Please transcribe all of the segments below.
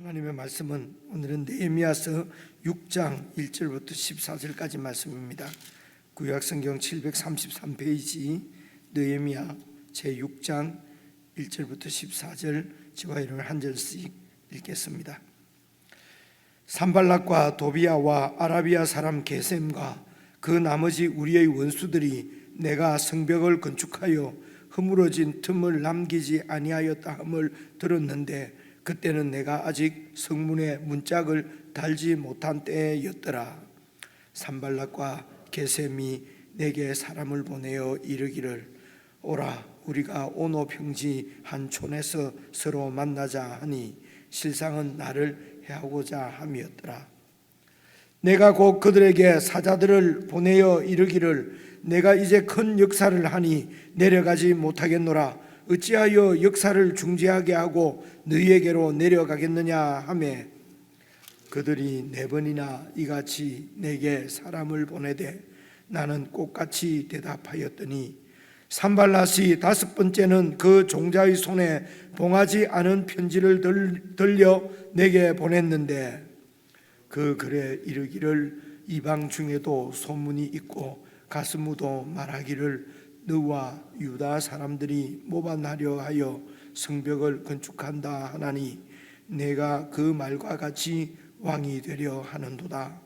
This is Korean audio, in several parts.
하나님의 말씀은 오늘은 느헤미야서 6장 1절부터 14절까지 말씀입니다. 구약성경 733페이지 느헤미야 제6장 1절부터 14절 저와 여러분 한 절씩 읽겠습니다. 산발락과 도비야와 아라비아 사람 게셈과 그 나머지 우리의 원수들이 내가 성벽을 건축하여 허물어진 틈을 남기지 아니하였다 함을 들었는데 그때는 내가 아직 성문에 문짝을 달지 못한 때였더라. 산발락과 게셈이 내게 사람을 보내어 이르기를 오라 우리가 오노 평지 한 촌에서 서로 만나자 하니 실상은 나를 해하고자 함이었더라. 내가 곧 그들에게 사자들을 보내어 이르기를 내가 이제 큰 역사를 하니 내려가지 못하겠노라. 어찌하여 역사를 중지하게 하고 너희에게로 내려가겠느냐 하매 그들이 4번이나 이같이 내게 사람을 보내되 나는 꽃같이 대답하였더니 산발랏이 5번째는 그 종자의 손에 봉하지 않은 편지를 들려 내게 보냈는데 그 글에 이르기를 이방 중에도 소문이 있고 가스무도 말하기를 너와 유다 사람들이 모반하려 하여 성벽을 건축한다 하나니 내가 그 말과 같이 왕이 되려 하는도다.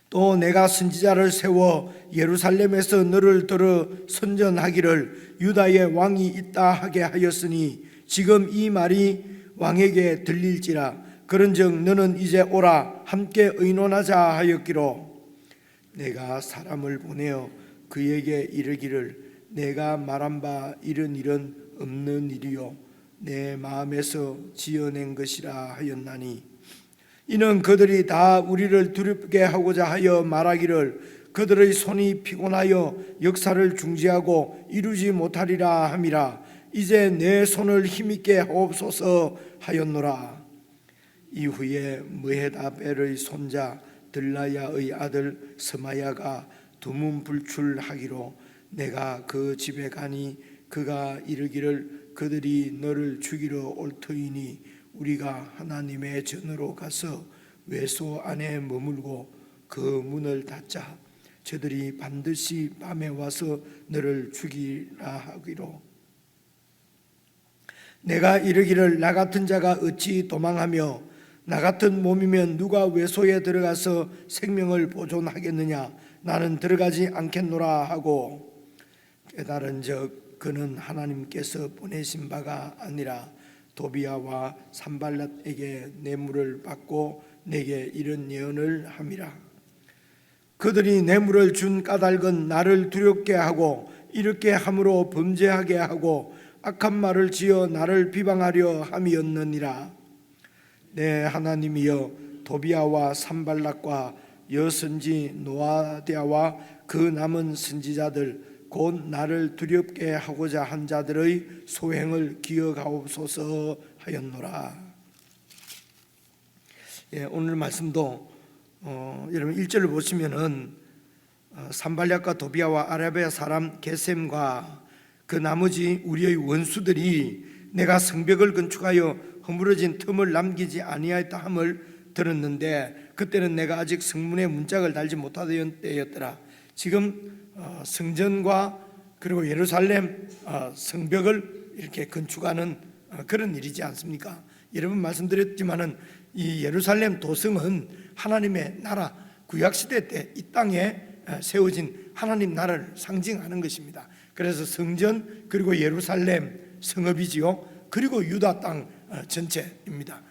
또 내가 선지자를 세워 예루살렘에서 너를 들어 선전하기를 유다의 왕이 있다 하게 하였으니 지금 이 말이 왕에게 들릴지라. 그런즉 너는 이제 오라 함께 의논하자 하였기로 내가 사람을 보내어 그에게 이르기를 내가 말한 바 이런 일은 없는 일이요 내 마음에서 지어낸 것이라 하였나니 이는 그들이 다 우리를 두렵게 하고자 하여 말하기를 그들의 손이 피곤하여 역사를 중지하고 이루지 못하리라 함이라. 이제 내 손을 힘있게 하옵소서 하였노라. 이후에 무헤다벨의 손자 들라야의 아들 스마야가 두문불출하기로 내가 그 집에 가니 그가 이르기를 그들이 너를 죽이러 올 터이니 우리가 하나님의 전으로 가서 외소 안에 머물고 그 문을 닫자. 저들이 반드시 밤에 와서 너를 죽이라 하기로 내가 이르기를 나 같은 자가 어찌 도망하며 나 같은 몸이면 누가 외소에 들어가서 생명을 보존하겠느냐. 나는 들어가지 않겠노라 하고 깨달은즉 그는 하나님께서 보내신 바가 아니라 도비야와 산발랏에게 뇌물을 받고 내게 이런 예언을 함이라. 그들이 뇌물을 준 까닭은 나를 두렵게 하고 이렇게 함으로 범죄하게 하고 악한 말을 지어 나를 비방하려 함이었느니라. 내 하나님이여 도비야와 산발락과 여선지 노아디아와 그 남은 선지자들 곧 나를 두렵게 하고자 한 자들의 소행을 기억하옵소서 하였노라. 오늘 말씀도 여러분 1절을 보시면은 산발락과 도비야와 아라비아 사람 게셈과 그 나머지 우리의 원수들이 내가 성벽을 건축하여 허물어진 틈을 남기지 아니하였다 함을 들었는데 그때는 내가 아직 성문에 문짝을 달지 못하던 때였더라. 지금 성전과 그리고 예루살렘 성벽을 이렇게 건축하는 그런 일이지 않습니까? 여러분 말씀드렸지만은 이 예루살렘 도성은 하나님의 나라 구약시대 때 이 땅에 세워진 하나님 나라를 상징하는 것입니다. 그래서 성전 그리고 예루살렘 성읍이지요. 그리고 유다 땅 전체입니다.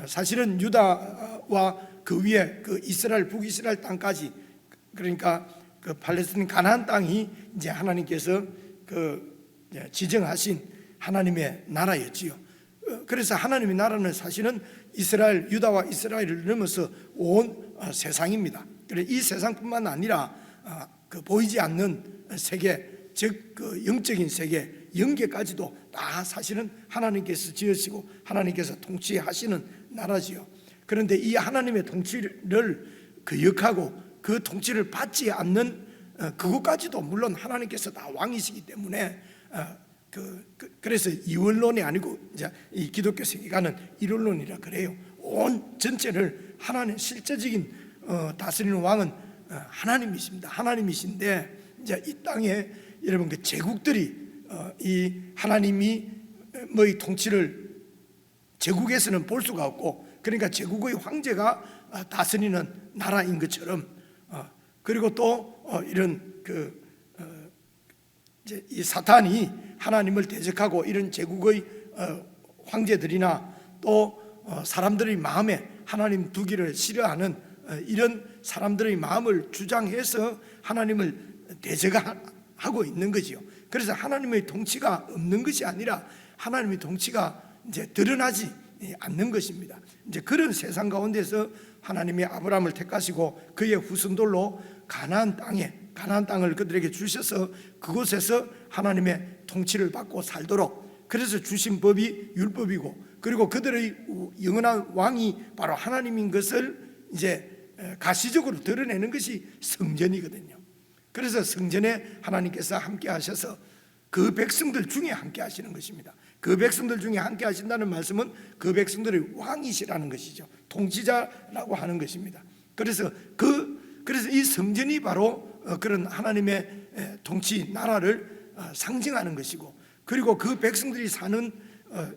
사실은 유다와 그 위에 그 이스라엘 북이스라엘 땅까지 그러니까 그 팔레스타인 가나안 땅이 이제 하나님께서 그 지정하신 하나님의 나라였지요. 그래서 하나님의 나라는 사실은 이스라엘 유다와 이스라엘을 넘어서 온 세상입니다. 그래서 이 세상뿐만 아니라 그 보이지 않는 세계 즉 그 영적인 세계 영계까지도 다 사실은 하나님께서 지으시고 하나님께서 통치하시는 나라지요. 그런데 이 하나님의 통치를 거역하고 그 통치를 받지 않는 그것까지도 물론 하나님께서 다 왕이시기 때문에 그래서 이원론이 아니고 이제 이 기독교 세계관은 일원론이라 그래요. 온 전체를 하나님 실제적인 다스리는 왕은 하나님이십니다. 하나님이신데 이제 이 땅에 여러분 그 제국들이 이 하나님이 뭐의 통치를 제국에서는 볼 수가 없고, 그러니까 제국의 황제가 다스리는 나라인 것처럼, 그리고 또 이런 이제 이 사탄이 하나님을 대적하고 이런 제국의 황제들이나 또 사람들의 마음에 하나님 두기를 싫어하는 이런 사람들의 마음을 주장해서 하나님을 대적하고 있는 거지요. 그래서 하나님의 통치가 없는 것이 아니라 하나님의 통치가 이제 드러나지 않는 것입니다. 이제 그런 세상 가운데서 하나님이 아브라함을 택하시고 그의 후손들로 가나안 땅을 그들에게 주셔서 그곳에서 하나님의 통치를 받고 살도록, 그래서 주신 법이 율법이고, 그리고 그들의 영원한 왕이 바로 하나님인 것을 이제 가시적으로 드러내는 것이 성전이거든요. 그래서 성전에 하나님께서 함께 하셔서 그 백성들 중에 함께 하시는 것입니다. 그 백성들 중에 함께 하신다는 말씀은 그 백성들의 왕이시라는 것이죠. 통치자라고 하는 것입니다. 그래서 이 성전이 바로 그런 하나님의 통치 나라를 상징하는 것이고, 그리고 그 백성들이 사는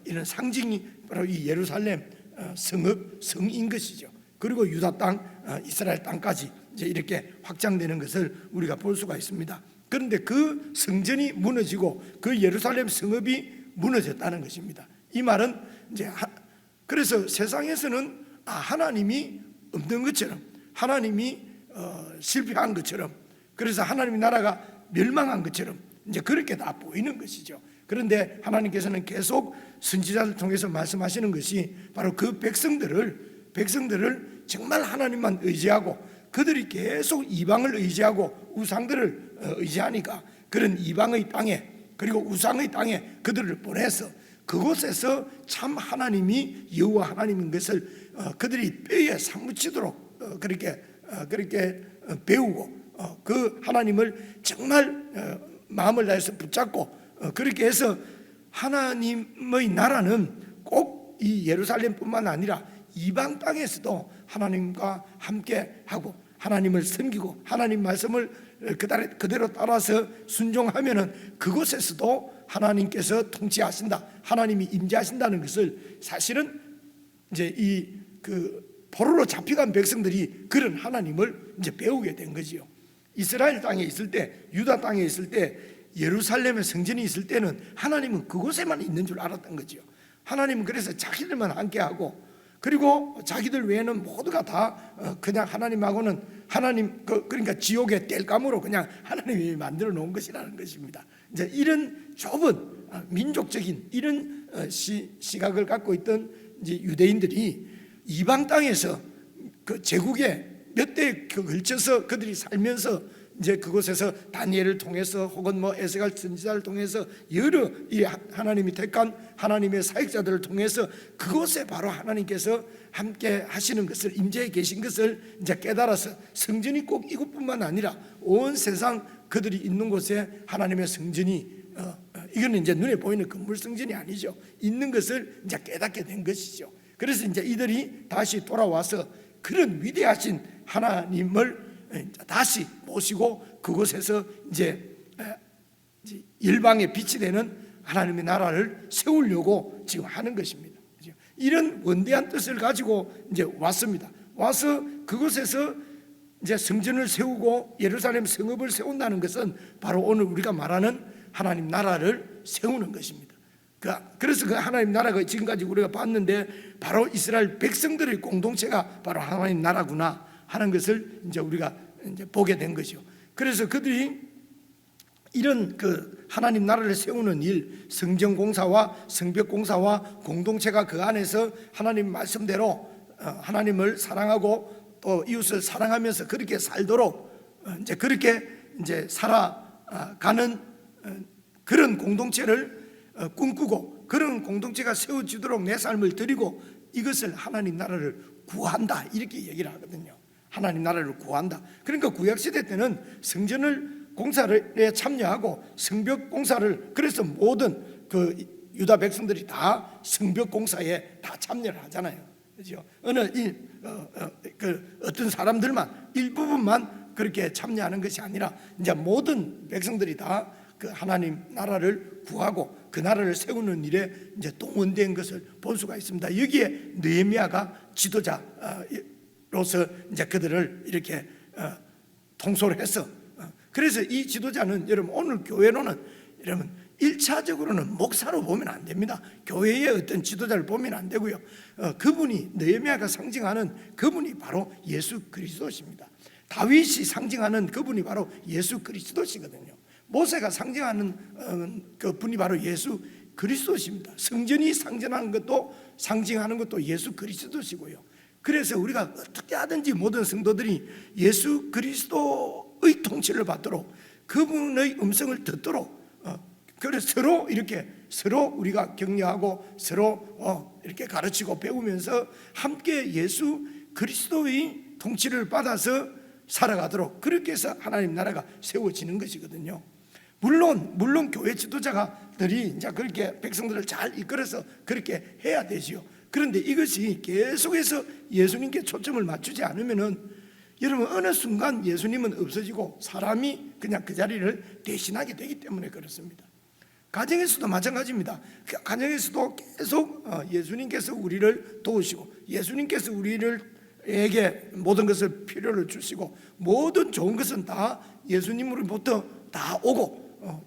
이런 상징이 바로 이 예루살렘 성인 것이죠. 그리고 유다 땅, 이스라엘 땅까지 이제 이렇게 확장되는 것을 우리가 볼 수가 있습니다. 그런데 그 성전이 무너지고 그 예루살렘 성읍이 무너졌다는 것입니다. 이 말은 이제 그래서 세상에서는 하나님이 없는 것처럼, 하나님이 실패한 것처럼, 그래서 하나님의 나라가 멸망한 것처럼 이제 그렇게 다 보이는 것이죠. 그런데 하나님께서는 계속 선지자를 통해서 말씀하시는 것이 바로 그 백성들을 정말 하나님만 의지하고, 그들이 계속 이방을 의지하고 우상들을 의지하니까 그런 이방의 땅에, 그리고 우상의 땅에 그들을 보내서 그곳에서 참 하나님이 여호와 하나님인 것을 그들이 뼈에 사무치도록 그렇게 배우고, 그 하나님을 정말 마음을 다해서 붙잡고, 그렇게 해서 하나님의 나라는 꼭 이 예루살렘뿐만 아니라 이방 땅에서도 하나님과 함께 하고 하나님을 섬기고 하나님 말씀을 그대로 따라서 순종하면은 그곳에서도 하나님께서 통치하신다, 하나님이 임재하신다는 것을 사실은 이제 포로로 잡혀간 백성들이 그런 하나님을 이제 배우게 된 거지요. 이스라엘 땅에 있을 때, 유다 땅에 있을 때, 예루살렘의 성전이 있을 때는 하나님은 그곳에만 있는 줄 알았던 거지요. 하나님은 그래서 자기들만 함께하고, 그리고 자기들 외에는 모두가 다 그냥 하나님하고는 그러니까 지옥의 땔감으로 그냥 하나님이 만들어 놓은 것이라는 것입니다. 이제 이런 좁은 민족적인 이런 시각을 갖고 있던 이제 유대인들이 이방 땅에서 그 제국에 몇 대에 걸쳐서 그들이 살면서 이제 그곳에서 다니엘을 통해서 혹은 에스겔 선지자를 통해서 여러 이 하나님이 택한 하나님의 사역자들을 통해서 그곳에 바로 하나님께서 함께 하시는 것을, 임재해 계신 것을 이제 깨달아서 성전이 꼭 이곳뿐만 아니라 온 세상 그들이 있는 곳에 하나님의 성전이 이거는 이제 눈에 보이는 건물 성전이 아니죠. 있는 것을 이제 깨닫게 된 것이죠. 그래서 이제 이들이 다시 돌아와서 그런 위대하신 하나님을 다시 모시고 그곳에서 이제 일방의 빛이 되는 하나님의 나라를 세우려고 지금 하는 것입니다. 이런 원대한 뜻을 가지고 이제 왔습니다. 와서 그곳에서 이제 성전을 세우고 예루살렘 성읍을 세운다는 것은 바로 오늘 우리가 말하는 하나님 나라를 세우는 것입니다. 그래서 그 하나님 나라가 지금까지 우리가 봤는데 바로 이스라엘 백성들의 공동체가 바로 하나님 나라구나 하는 것을 이제 우리가 이제 보게 된 것이요. 그래서 그들이 이런 그 하나님 나라를 세우는 일, 성전 공사와 성벽 공사와 공동체가 그 안에서 하나님 말씀대로 하나님을 사랑하고 또 이웃을 사랑하면서 그렇게 살도록 이제 그렇게 이제 살아가는 그런 공동체를 꿈꾸고 그런 공동체가 세워지도록 내 삶을 드리고 이것을 하나님 나라를 구한다 이렇게 얘기를 하거든요. 하나님 나라를 구한다. 그러니까 구약시대 때는 성전을 공사에 참여하고 성벽 공사를, 그래서 모든 그 유다 백성들이 다 성벽 공사에 다 참여를 하잖아요. 그렇죠? 어떤 사람들만, 일부분만 그렇게 참여하는 것이 아니라 이제 모든 백성들이 다 그 하나님 나라를 구하고 그 나라를 세우는 일에 이제 동원된 것을 볼 수가 있습니다. 여기에 느헤미야가 지도자로서 이제 그들을 이렇게 통솔을 해서, 그래서 이 지도자는 여러분 오늘 교회로는 여러분 1차적으로는 목사로 보면 안 됩니다. 교회의 어떤 지도자를 보면 안 되고요. 그분이, 느헤미야가 상징하는 그분이 바로 예수 그리스도십니다. 다윗이 상징하는 그분이 바로 예수 그리스도시거든요. 모세가 상징하는 그 분이 바로 예수 그리스도십니다. 성전이 상징하는 것도 예수 그리스도시고요. 그래서 우리가 어떻게 하든지 모든 성도들이 예수 그리스도의 통치를 받도록, 그분의 음성을 듣도록, 그래서 서로 우리가 격려하고 서로 이렇게 가르치고 배우면서 함께 예수 그리스도의 통치를 받아서 살아가도록, 그렇게 해서 하나님 나라가 세워지는 것이거든요. 물론 교회 지도자들이 이제 그렇게 백성들을 잘 이끌어서 그렇게 해야 되지요. 그런데 이것이 계속해서 예수님께 초점을 맞추지 않으면은 여러분 어느 순간 예수님은 없어지고 사람이 그냥 그 자리를 대신하게 되기 때문에 그렇습니다. 가정에서도 마찬가지입니다. 가정에서도 계속 예수님께서 우리를 도우시고, 예수님께서 우리에게 모든 것을 필요를 주시고, 모든 좋은 것은 다 예수님으로부터 다 오고,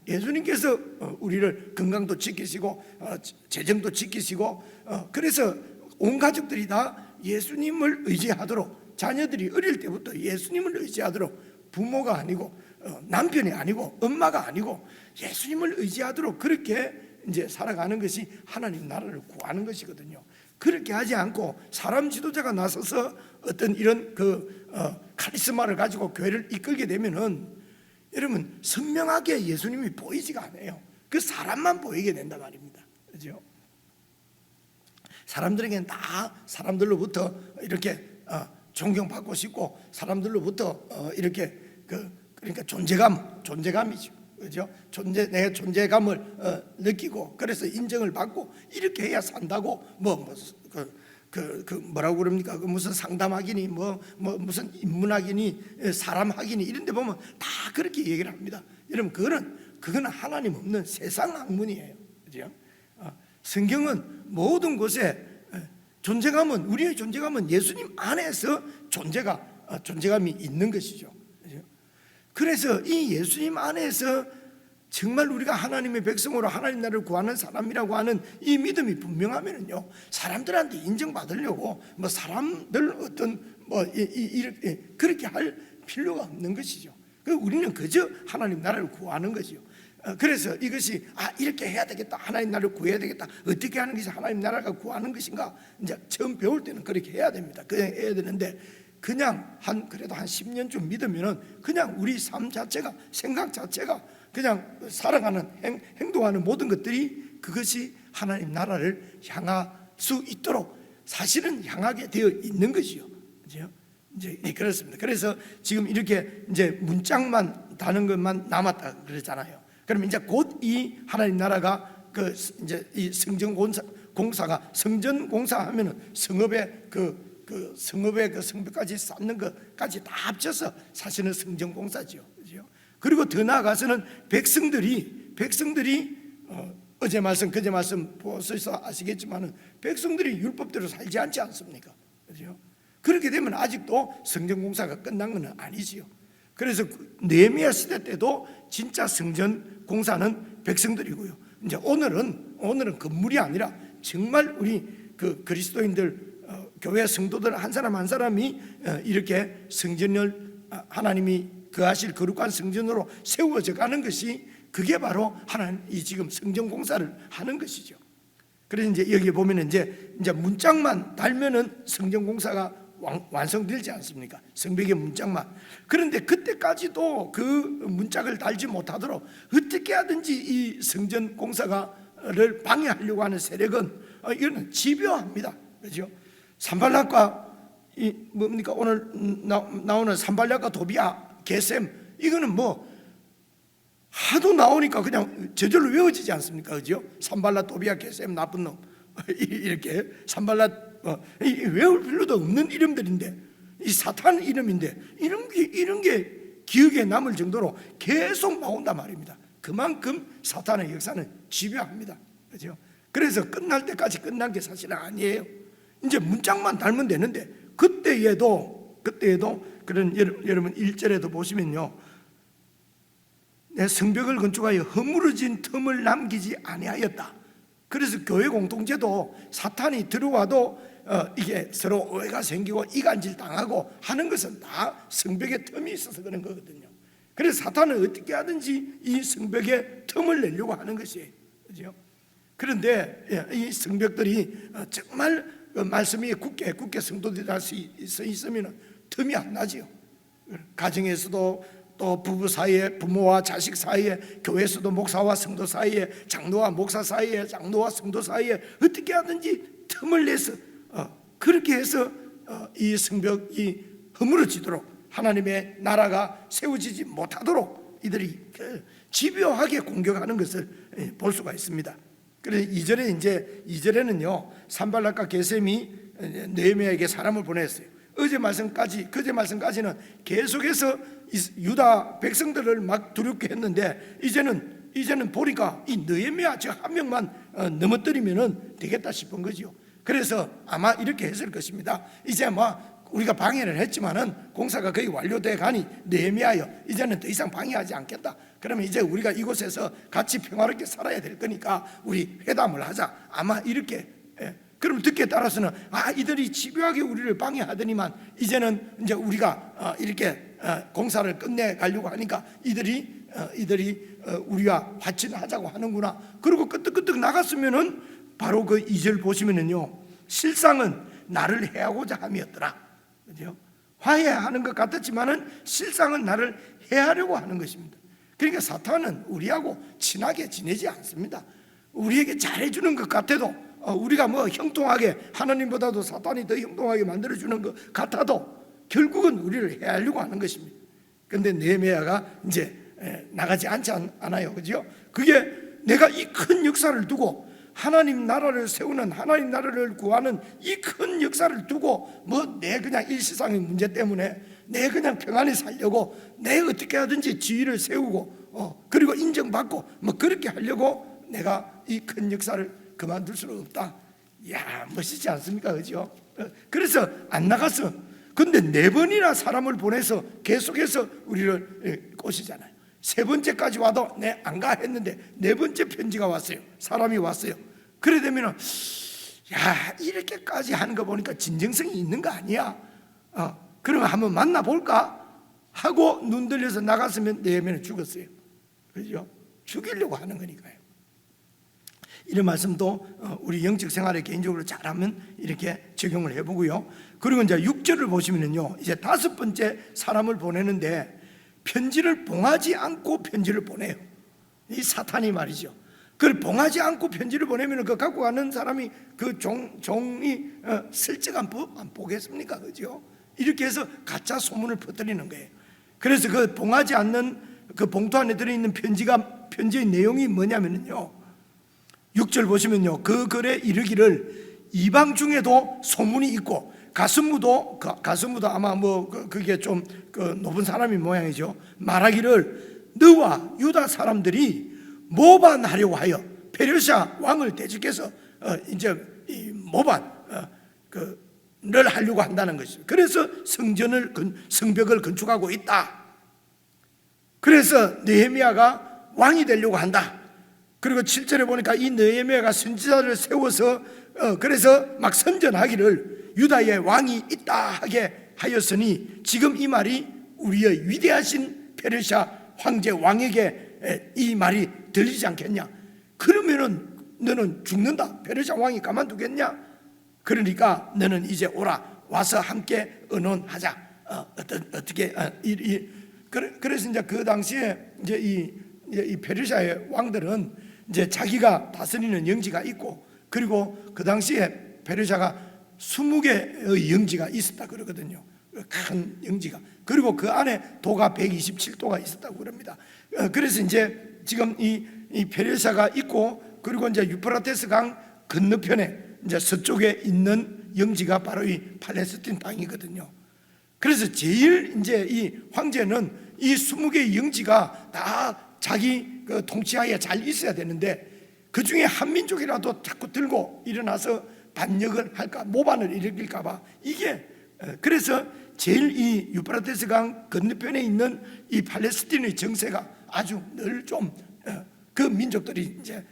예수님께서 우리를 건강도 지키시고 재정도 지키시고, 그래서 온 가족들이 다 예수님을 의지하도록, 자녀들이 어릴 때부터 예수님을 의지하도록, 부모가 아니고 남편이 아니고 엄마가 아니고 예수님을 의지하도록 그렇게 이제 살아가는 것이 하나님 나라를 구하는 것이거든요. 그렇게 하지 않고 사람 지도자가 나서서 어떤 이런 카리스마를 가지고 교회를 이끌게 되면은 여러분 선명하게 예수님이 보이지가 않아요. 그 사람만 보이게 된단 말입니다. 그렇죠? 사람들에게는 다 사람들로부터 이렇게 존경받고 싶고, 사람들로부터 이렇게 그러니까 존재감이죠. 그렇죠? 내 존재감을 느끼고, 그래서 인정을 받고 이렇게 해야 산다고 뭐라고 그럽니까? 무슨 상담학이니 무슨 인문학이니 사람학이니 이런 데 보면 다 그렇게 얘기를 합니다. 여러분 그거는 하나님 없는 세상 학문이에요. 그죠? 성경은 모든 곳에 우리의 존재감은 예수님 안에서 존재감이 있는 것이죠. 그죠? 그래서 이 예수님 안에서 정말 우리가 하나님의 백성으로 하나님 나라를 구하는 사람이라고 하는 이 믿음이 분명하면은요, 사람들한테 인정받으려고 사람들 이렇게 그렇게 할 필요가 없는 것이죠. 우리는 그저 하나님 나라를 구하는 거죠. 그래서 이것이 이렇게 해야 되겠다, 하나님 나라를 구해야 되겠다, 어떻게 하는 것이 하나님 나라가 구하는 것인가, 이제 처음 배울 때는 그렇게 해야 됩니다. 그냥 해야 되는데, 그냥 그래도 한 10년쯤 믿으면은 그냥 우리 삶 자체가, 생각 자체가, 그냥 살아가는 행동하는 모든 것들이 그것이 하나님 나라를 향할 수 있도록 사실은 향하게 되어 있는 것이요. 그죠? 이제 그렇습니다. 그래서 지금 이렇게 이제 문짝만 다는 것만 남았다 그러잖아요. 그럼 이제 곧 이 하나님 나라가 이제 이 성전 공사가, 성전 공사하면은 성읍의 성읍의 성벽까지 쌓는 것까지 다 합쳐서 사실은 성전 공사죠. 그죠? 그리고 더 나아가서는 백성들이 어제 말씀 그제 말씀 보셔서 아시겠지만은 백성들이 율법대로 살지 않지 않습니까? 그죠? 그렇게 되면 아직도 성전 공사가 끝난 건 아니지요. 그래서 느헤미야 시대 때도 진짜 성전 공사는 백성들이고요. 이제 오늘은 건물이 아니라 정말 우리 그리스도인들, 교회 성도들 한 사람 한 사람이 이렇게 성전을 하나님이 거하실 거룩한 성전으로 세워져 가는 것이, 그게 바로 하나님이 지금 성전 공사를 하는 것이죠. 그래서 이제 여기 보면 이제 문짝만 달면은 성전 공사가 완성되지 않습니까? 성벽의 문짝만. 그런데 그때까지도 그 문짝을 달지 못하도록 어떻게 하든지 이 성전 공사를 방해하려고 하는 세력은 이거는 집요합니다. 그렇죠? 산발락과 오늘 나오는 산발락과 도비야, 게셈, 이거는 하도 나오니까 그냥 저절로 외워지지 않습니까? 그죠? 산발라 도비아 게셈 나쁜 놈 이렇게 산발라 외울 필요도 없는 이름들인데, 이 사탄 이름인데 이런 게 기억에 남을 정도로 계속 나온단 말입니다. 그만큼 사탄의 역사는 집요합니다. 그죠? 그래서 끝날 때까지 끝난 게 사실은 아니에요. 이제 문짝만 닮으면 되는데, 그때에도 그런, 여러분 1절에도 보시면요, 내 성벽을 건축하여 허물어진 틈을 남기지 아니하였다. 그래서 교회 공동체도 사탄이 들어와도 이게 서로 오해가 생기고 이간질 당하고 하는 것은 다 성벽에 틈이 있어서 그런 거거든요. 그래서 사탄은 어떻게 하든지 이 성벽에 틈을 내려고 하는 것이에요. 그죠? 그런데 이 성벽들이 정말 말씀이 굳게 성도들이 할 수 있으면 틈이 안 나지요. 가정에서도, 또 부부 사이에, 부모와 자식 사이에, 교회에서도 목사와 성도 사이에, 장로와 목사 사이에, 장로와 성도 사이에 어떻게 하든지 틈을 내서 그렇게 해서 이 성벽이 허물어지도록, 하나님의 나라가 세워지지 못하도록 이들이 집요하게 공격하는 것을 볼 수가 있습니다. 그래서 2절에는요, 산발락과 게셈이 느헤미야에게 사람을 보냈어요. 그제 말씀까지는 계속해서 유다 백성들을 막 두렵게 했는데, 이제는 보니까 이 느헤미야 저 한 명만 넘어뜨리면 되겠다 싶은 거죠. 그래서 아마 이렇게 했을 것입니다. 이제 우리가 방해를 했지만은 공사가 거의 완료돼 가니 느헤미야여, 이제는 더 이상 방해하지 않겠다. 그러면 이제 우리가 이곳에서 같이 평화롭게 살아야 될 거니까 우리 회담을 하자. 아마 이렇게. 그럼 듣기에 따라서는 이들이 집요하게 우리를 방해하더니만 이제는 이제 우리가 이렇게 공사를 끝내 가려고 하니까 이들이 우리와 화친하자고 하는구나. 그리고 끄떡끄떡 나갔으면은 바로 그 2절 보시면은요, 실상은 나를 해하고자 함이었더라. 그죠? 화해하는 것 같았지만은 실상은 나를 해하려고 하는 것입니다. 그러니까 사탄은 우리하고 친하게 지내지 않습니다. 우리에게 잘해주는 것 같아도, 우리가 형통하게, 하나님보다도 사탄이 더 형통하게 만들어주는 것 같아도 결국은 우리를 해하려고 하는 것입니다. 그런데 느헤미야가 이제 나가지 않지 않아요. 그죠? 그게 내가 이 큰 역사를 두고, 하나님 나라를 세우는, 하나님 나라를 구하는 이 큰 역사를 두고 내 그냥 일시상의 문제 때문에 내 그냥 평안히 살려고 내 어떻게 하든지 지위를 세우고 그리고 인정받고 그렇게 하려고 내가 이 큰 역사를 그만둘 수는 없다. 이야, 멋있지 않습니까? 그죠? 그래서 안 나갔어. 근데 4번이나 사람을 보내서 계속해서 우리를 꼬시잖아요. 3번째까지 와도 내 안 가 했는데 4번째 편지가 왔어요. 사람이 왔어요. 그래 되면은 이렇게까지 하는 거 보니까 진정성이 있는 거 아니야? 그러면 한번 만나볼까? 하고 눈 들려서 나갔으면 느헤미야는 죽었어요. 그죠? 죽이려고 하는 거니까요. 이런 말씀도 우리 영적 생활에 개인적으로 잘하면 이렇게 적용을 해보고요. 그리고 이제 6절을 보시면은요, 이제 5번째 사람을 보내는데 편지를 봉하지 않고 편지를 보내요. 이 사탄이 말이죠. 그걸 봉하지 않고 편지를 보내면 그 갖고 가는 사람이 그 종이 슬쩍 안 보겠습니까? 그죠? 이렇게 해서 가짜 소문을 퍼뜨리는 거예요. 그래서 그 봉하지 않는 그 봉투 안에 들어있는 편지의 내용이 뭐냐면요, 6절 보시면요, 그 글에 이르기를 이방 중에도 소문이 있고 가스무도 아마 그게 좀 높은 사람이 모양이죠. 말하기를 너와 유다 사람들이 모반하려고 하여 페르시아 왕을 대적해서 이제 이 모반을 하려고 한다는 것이죠. 그래서 성벽을 건축하고 있다. 그래서 느헤미야가 왕이 되려고 한다. 그리고 7절에 보니까 이 느헤미야가 선지자를 세워서 그래서 막 선전하기를 유다의 왕이 있다 하게 하였으니, 지금 이 말이 우리의 위대하신 페르시아 황제 왕에게 이 말이 들리지 않겠냐? 그러면은 너는 죽는다. 페르시아 왕이 가만두겠냐? 그러니까 너는 이제 오라, 와서 함께 의논하자. 그래서 이제 그 당시에 이제 이 페르시아의 왕들은 이제 자기가 다스리는 영지가 있고, 그리고 그 당시에 페르시아가 20개의 영지가 있었다 그러거든요. 큰 영지가. 그리고 그 안에 도가 127도가 있었다고 그럽니다. 그래서 이제 지금 이 페르시아가 있고, 그리고 이제 유프라테스 강 건너편에 이제 서쪽에 있는 영지가 바로 이 팔레스틴 땅이거든요. 그래서 제일 이제 이 황제는 이 20개의 영지가 다 자기 그 통치하에 잘 있어야 되는데, 그 중에 한 민족이라도 자꾸 들고 일어나서 반역을 할까, 모반을 일으킬까 봐, 이게 그래서 제일 이 유프라테스 강 건너편에 있는 이 팔레스틴의 정세가 아주 늘 좀 그 민족들이 이제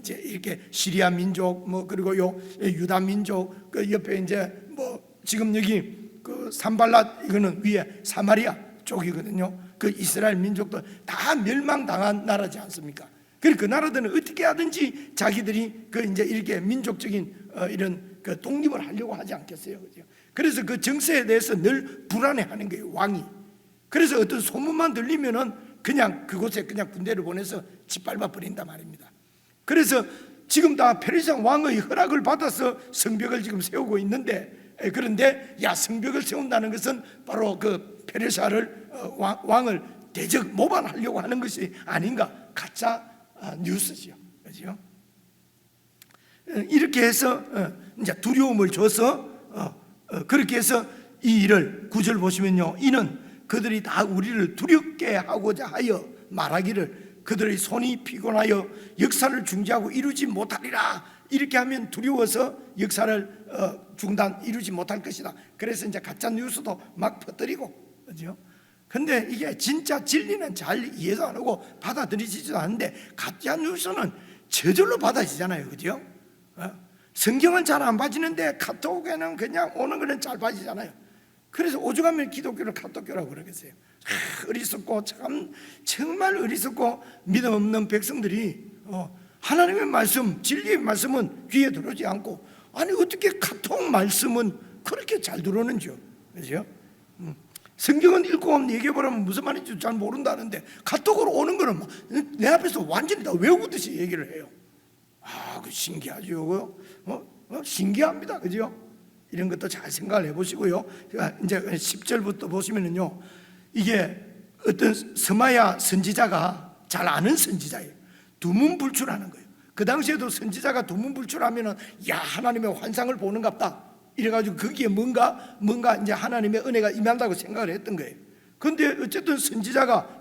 이렇게 시리아 민족, 뭐 그리고 요 유다 민족, 그 옆에 이제 뭐 지금 여기 그 산발랏, 이거는 위에 사마리아 쪽이거든요. 그 이스라엘 민족도 다 멸망당한 나라지 않습니까? 그 나라들은 어떻게 하든지 자기들이 그 이제 이렇게 민족적인 이런 그 독립을 하려고 하지 않겠어요, 그죠? 그래서 그 정세에 대해서 늘 불안해하는 거예요, 왕이. 그래서 어떤 소문만 들리면은 그냥 그곳에 그냥 군대를 보내서 짓밟아 버린단 말입니다. 그래서 지금 다 페르시아 왕의 허락을 받아서 성벽을 지금 세우고 있는데, 그런데 성벽을 세운다는 것은 바로 그 페르시아를 왕을 대적 모반하려고 하는 것이 아닌가, 가짜 뉴스죠, 그렇죠? 이렇게 해서 이제 두려움을 줘서 그렇게 해서 이 일을 9절 보시면요, 이는 그들이 다 우리를 두렵게 하고자 하여 말하기를 그들의 손이 피곤하여 역사를 중지하고 이루지 못하리라. 이렇게 하면 두려워서 역사를 이루지 못할 것이다. 그래서 이제 가짜 뉴스도 막 퍼뜨리고, 그죠? 근데 이게 진짜 진리는 잘 이해도 안 하고 받아들이지도 않는데, 가짜 뉴스는 저절로 받아지잖아요, 그죠? 성경은 잘 안 빠지는데 카톡에는 그냥 오는 거는 잘 빠지잖아요. 그래서 오죽하면 기독교를 카톡교라고 그러겠어요. 어리석고 정말 어리석고 믿음 없는 백성들이 하나님의 말씀, 진리의 말씀은 귀에 들어오지 않고, 아니 어떻게 카톡 말씀은 그렇게 잘 들어오는지요, 그죠? 성경은 읽고 얘기해보라면 무슨 말인지 잘 모른다는데 카톡으로 오는 거는 내 앞에서 완전히 다 외우듯이 얘기를 해요. 그 신기하죠. 신기합니다, 그죠? 이런 것도 잘 생각을 해보시고요. 이제 10절부터 보시면은요, 이게 어떤 스마야 선지자가 잘 아는 선지자예요. 두문불출하는 거예요. 그 당시에도 선지자가 두문불출하면은 하나님의 환상을 보는갑다, 이래가지고 거기에 뭔가 이제 하나님의 은혜가 임한다고 생각을 했던 거예요. 그런데 어쨌든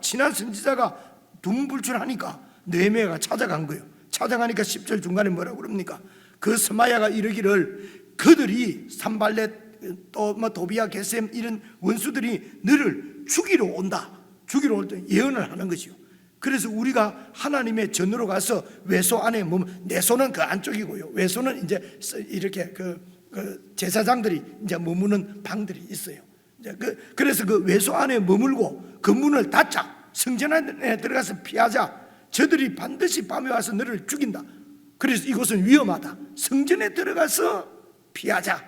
친한 선지자가 두문불출하니까 느헤미야가 찾아간 거예요. 찾아가니까 10절 중간에 뭐라고 그럽니까? 그 스마야가 이르기를 그들이 산발렛 또 뭐 도비야 게셈 이런 원수들이 너를 죽이러 온다. 죽이러 올 때 예언을 하는 것이요. 그래서 우리가 하나님의 전으로 가서 외소 안에 내 손은 그 안쪽이고요. 외소는 이제 이렇게 그 제사장들이 이제 머무는 방들이 있어요. 그래서 그 외소 안에 머물고 그 문을 닫자. 성전 안에 들어가서 피하자. 저들이 반드시 밤에 와서 너를 죽인다. 그래서 이곳은 위험하다. 성전에 들어가서 피하자.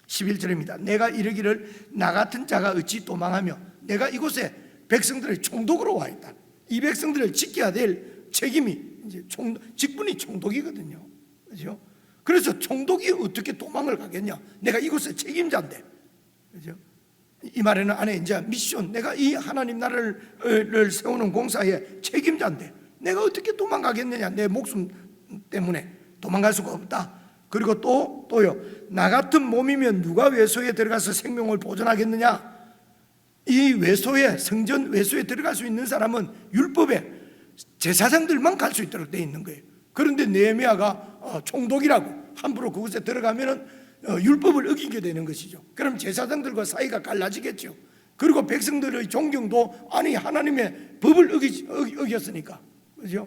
11절입니다. 내가 이르기를 나 같은 자가 어찌 도망하며 내가 이곳에 백성들의 총독으로 와 있다. 이 백성들을 지켜야 될 책임이 이제 직분이 총독이거든요, 그렇죠? 그래서 총독이 어떻게 도망을 가겠냐? 내가 이곳의 책임자인데, 그렇죠? 이 말에는 안에 이제 미션, 내가 이 하나님 나라를 세우는 공사의 책임자인데 내가 어떻게 도망가겠느냐? 내 목숨 때문에 도망갈 수가 없다. 그리고 또요, 나 같은 몸이면 누가 외소에 들어가서 생명을 보존하겠느냐? 이 외소에, 성전 외소에 들어갈 수 있는 사람은 율법에 제사장들만 갈 수 있도록 되어 있는 거예요. 그런데 느헤미야가 총독이라고 함부로 그곳에 들어가면은 율법을 어기게 되는 것이죠. 그럼 제사장들과 사이가 갈라지겠죠. 그리고 백성들의 존경도 아니 하나님의 법을 어겼으니까, 그죠?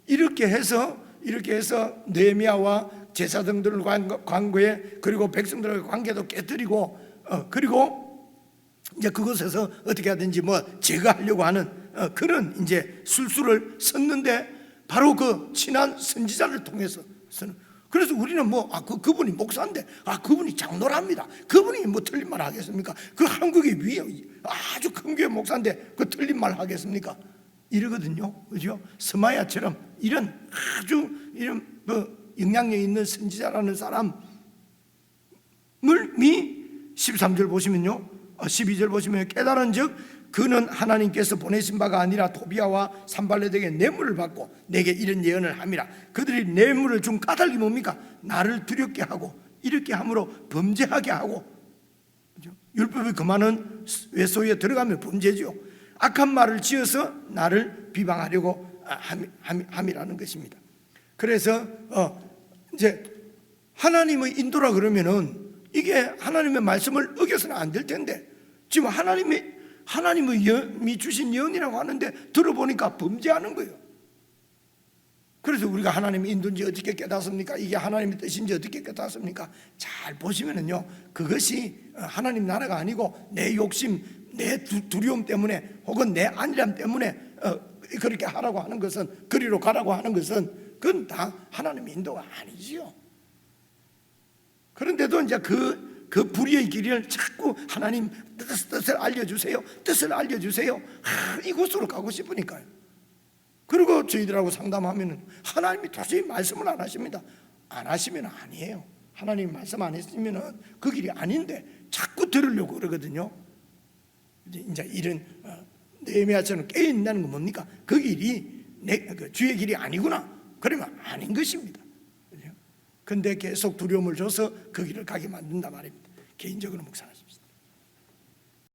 이렇게 해서 느헤미야와 제사장들의 관계, 그리고 백성들의 관계도 깨뜨리고, 그리고 이제 그곳에서 어떻게 하든지 제거하려고 하는 그런 이제 술수를 썼는데, 바로 그 친한 선지자를 통해서는. 그래서 우리는 그분이 목사인데 그분이 장로랍니다. 그분이 틀린 말 하겠습니까? 그 한국의 위에 아주 큰 교회 목사인데 그 틀린 말 하겠습니까? 이러거든요, 그죠? 스마야처럼 이런 영향력 있는 선지자라는 사람을 13절 보시면요, 12절 보시면 깨달은 즉 그는 하나님께서 보내신 바가 아니라 도비아와 산발렛에게 뇌물을 받고 내게 이런 예언을 함이라. 그들이 뇌물을 준 까닭이 뭡니까? 나를 두렵게 하고 이렇게 함으로 범죄하게 하고, 율법이 금하는 외소에 들어가면 범죄죠. 악한 말을 지어서 나를 비방하려고 함이라는 것입니다. 그래서 이제 하나님의 인도라 그러면은 이게 하나님의 말씀을 어겨서는 안 될 텐데, 지금 하나님이 주신 예언이라고 하는데 들어보니까 범죄하는 거예요. 그래서 우리가 하나님의 인도인지 어떻게 깨닫습니까? 이게 하나님의 뜻인지 어떻게 깨닫습니까? 잘 보시면은요, 그것이 하나님 나라가 아니고 내 욕심, 내 두려움 때문에 혹은 내 안일함 때문에 그렇게 하라고 하는 것은, 그리로 가라고 하는 것은 그건 다 하나님의 인도가 아니지요. 그런데도 이제 그 불의의 길을 자꾸 하나님 뜻을 알려주세요, 뜻을 알려주세요, 이곳으로 가고 싶으니까요. 그리고 저희들하고 상담하면 하나님이 도저히 말씀을 안 하십니다. 안 하시면 아니에요. 하나님 말씀 안 했으면 그 길이 아닌데 자꾸 들으려고 그러거든요. 이제 이런 느헤미야처럼 깨어있다는 건 뭡니까? 그 길이 그 주의 길이 아니구나, 그러면 아닌 것입니다. 근데 계속 두려움을 줘서 그 길을 가게 만든단 말입니다. 개인적으로 묵상하십시오.